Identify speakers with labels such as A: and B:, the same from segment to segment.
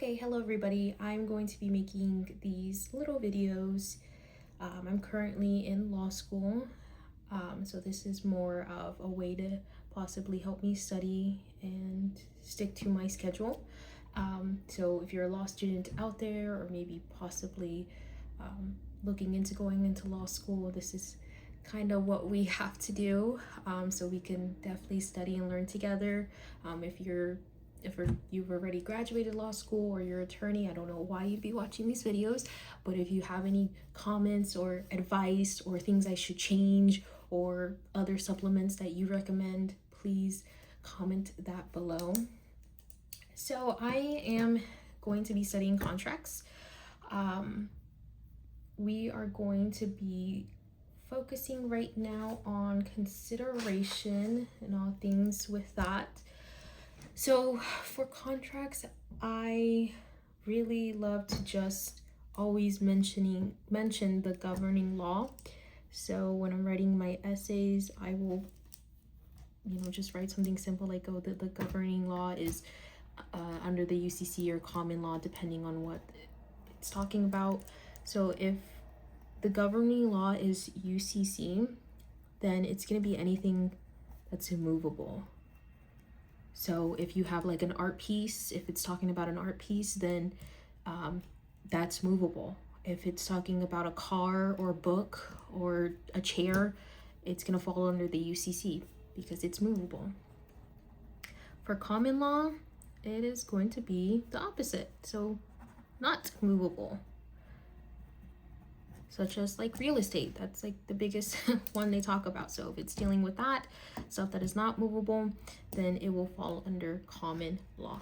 A: Okay, hello everybody. I'm going to be making these little videos. I'm currently in law school, so this is more of a way to possibly help me study and stick to my schedule. So if you're a law student out there, or maybe possibly looking into going into law school, this is kind of what we have to do, so we can definitely study and learn together. If you've already graduated law school or you're an attorney, I don't know why you'd be watching these videos, but if you have any comments or advice or things I should change or other supplements that you recommend, please comment that below. So I am going to be studying contracts. We are going to be focusing right now on consideration and all things with that. So for contracts, I really love to just always mention the governing law. So when I'm writing my essays, I will, just write something simple like, oh, the governing law is under the UCC or common law, depending on what it's talking about. So if the governing law is UCC, then it's going to be anything that's immovable. So if you have like an art piece, if it's talking about an art piece, then that's movable. If it's talking about a car or a book or a chair, it's going to fall under the UCC because it's movable. For common law, it is going to be the opposite. So not movable. Such as like real estate. That's like the biggest one they talk about. So if it's dealing with that stuff that is not movable, then it will fall under common law.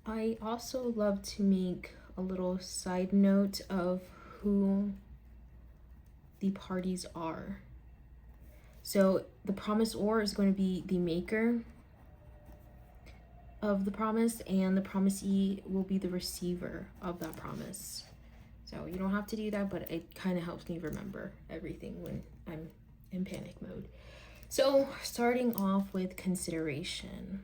A: I also love to make a little side note of who the parties are. So the promisor is going to be the maker of the promise, and the promisee will be the receiver of that promise. So you don't have to do that, but it kind of helps me remember everything when I'm in panic mode. So starting off with consideration.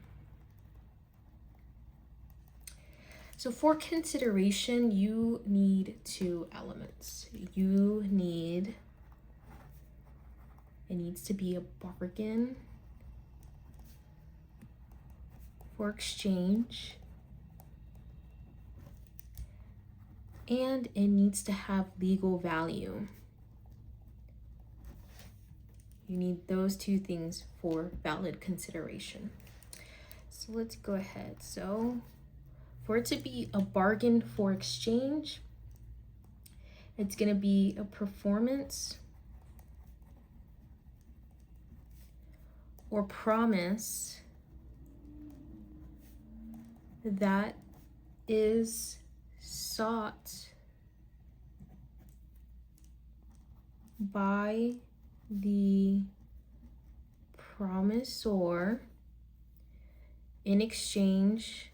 A: So for consideration, you need two elements. It needs to be a bargain for exchange, and it needs to have legal value. You need those two things for valid consideration. So let's go ahead. So for it to be a bargain for exchange, it's going to be a performance or promise that is sought by the promisor in exchange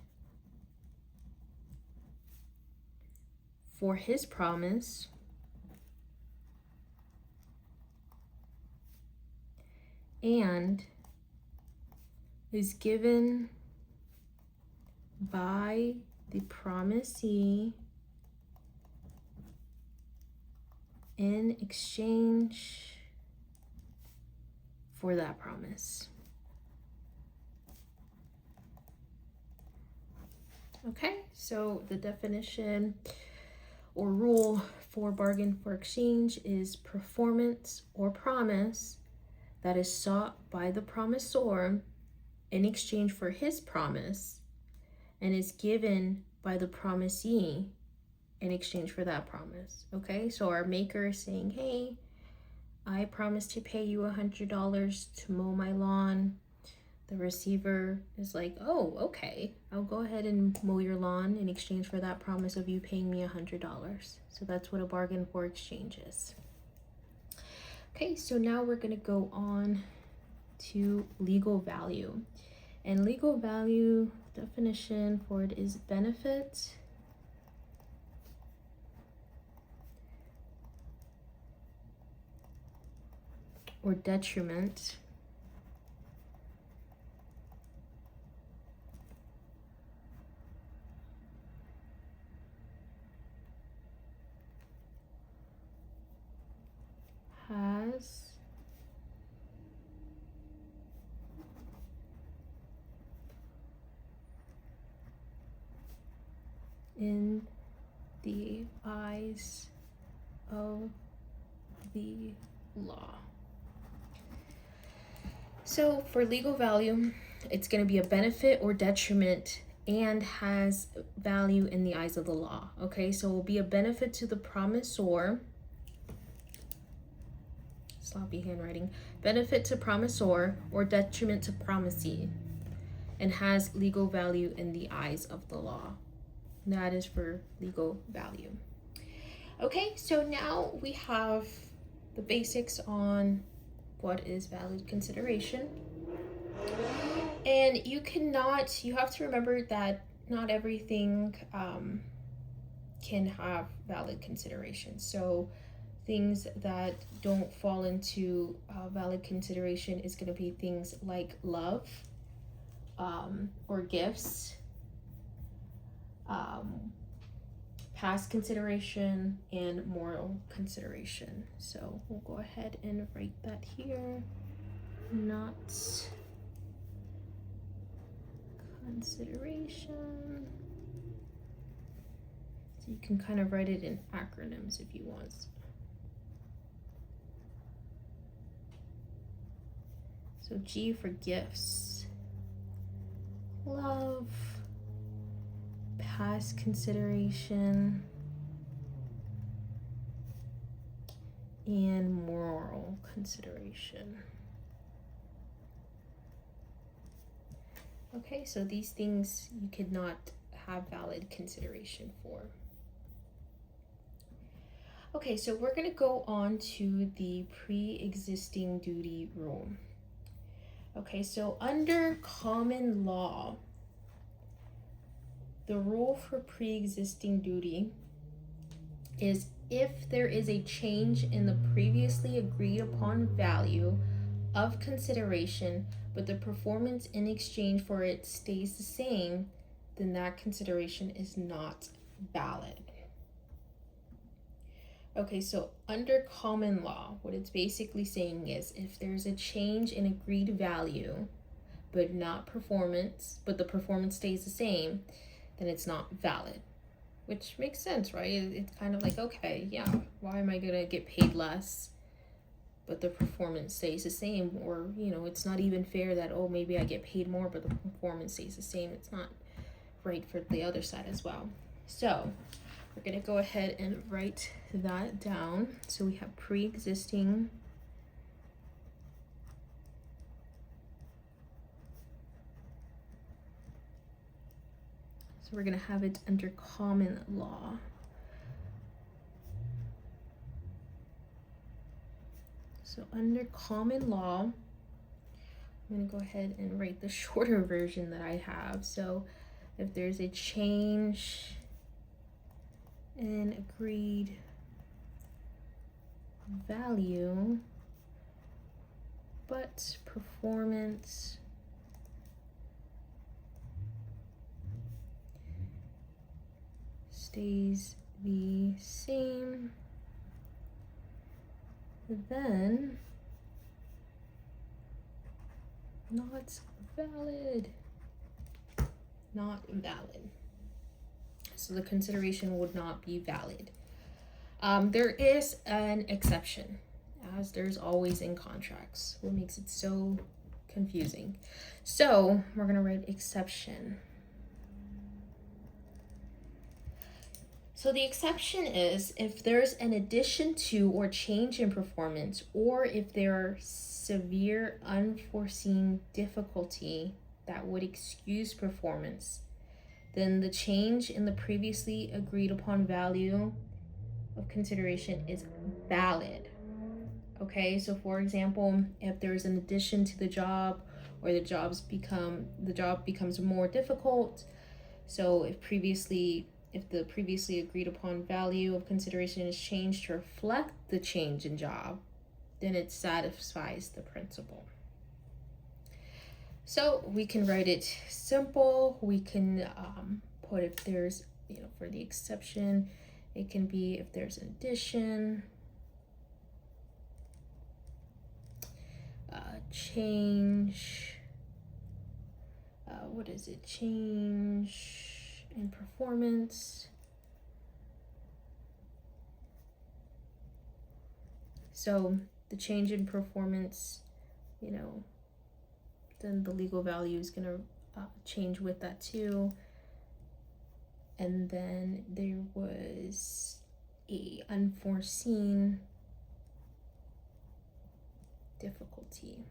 A: for his promise and is given by the promisee in exchange for that promise. Okay, so the definition or rule for bargain for exchange is performance or promise that is sought by the promisor in exchange for his promise and is given by the promisee in exchange for that promise. Okay, so our maker is saying, hey, I promise to pay you $100 to mow my lawn. The receiver is like, oh, okay, I'll go ahead and mow your lawn in exchange for that promise of you paying me $100. So that's what a bargain for exchange is. Okay, so now we're gonna go on to legal value. And legal value definition for it is benefit or detriment in the eyes of the law. So for legal value, it's going to be a benefit or detriment and has value in the eyes of the law. Okay, so it will be a benefit to the promisor. Sloppy handwriting. Benefit to promisor or detriment to promisee, and has legal value in the eyes of the law. That is for legal value. Okay, so now we have the basics on what is valid consideration. And you have to remember that not everything can have valid consideration. So things that don't fall into valid consideration is going to be things like love, or gifts, past consideration, and moral consideration. So we'll go ahead and write that here. Not consideration. So you can kind of write it in acronyms if you want. So G for gifts, love, past consideration, and moral consideration. Okay, so these things you could not have valid consideration for. Okay, so we're going to go on to the pre-existing duty rule. Okay, so under common law, the rule for pre-existing duty is if there is a change in the previously agreed upon value of consideration, but the performance in exchange for it stays the same, then that consideration is not valid. Okay, so under common law, what it's basically saying is if there's a change in agreed value, but the performance stays the same, then it's not valid. Which makes sense, right? It's kind of like, okay, yeah, why am I gonna get paid less, but the performance stays the same? Or, it's not even fair that, oh, maybe I get paid more, but the performance stays the same. It's not right for the other side as well. So we're gonna go ahead and write that down. So we have pre-existing so we're gonna have it under common law. So under common law, I'm gonna go ahead and write the shorter version that I have. So if there's a change in agreed value, but performance stays the same, then not valid. Not valid. So the consideration would not be valid. There is an exception, as there's always in contracts. What makes it so confusing? So we're gonna write exception. So the exception is if there's an addition to or change in performance, or if there are severe unforeseen difficulty that would excuse performance, then the change in the previously agreed upon value of consideration is valid. Okay, so for example, if there's an addition to the job, or the job becomes more difficult, so if the previously agreed upon value of consideration is changed to reflect the change in job, then it satisfies the principle. So we can write it simple. We can put if there's, for the exception, it can be if there's an addition, change, change in performance, So the change in performance, you know, then the legal value is going to change with that too. And then there was a unforeseen difficulty.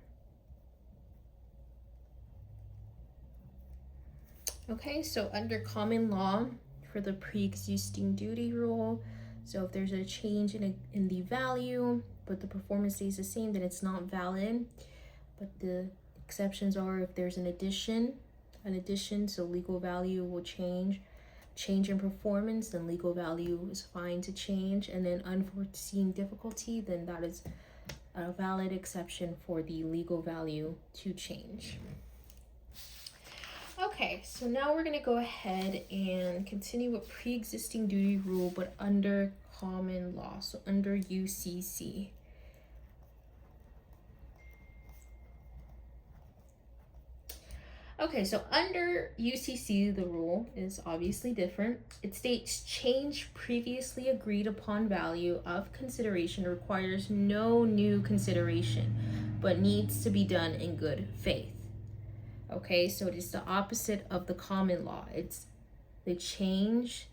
A: Okay, so under common law for the pre-existing duty rule, so if there's a change in the value, but the performance stays the same, then it's not valid. But the exceptions are if there's an addition, so legal value will change in performance, then legal value is fine to change. And then unforeseen difficulty, then that is a valid exception for the legal value to change. Okay, so now we're gonna go ahead and continue with pre-existing duty rule, but under common law, so under UCC. Okay, so under UCC, the rule is obviously different. It states change previously agreed upon value of consideration requires no new consideration, but needs to be done in good faith. Okay, so it is the opposite of the common law. It's the change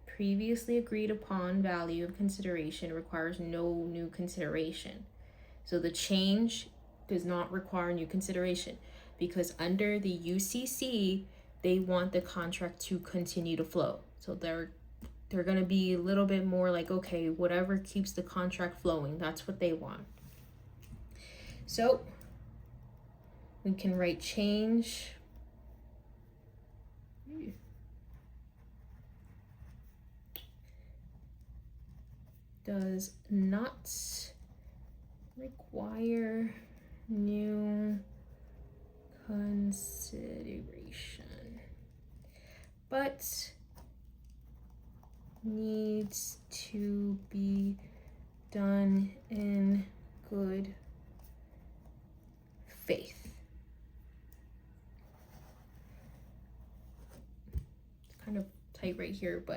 A: previously agreed upon value of consideration requires no new consideration. So the change does not require new consideration, because under the UCC, they want the contract to continue to flow. So they're going to be a little bit more like, okay, whatever keeps the contract flowing, that's what they want. So we can write change does not require new consideration, but needs to be done in good faith. It's kind of tight right here, but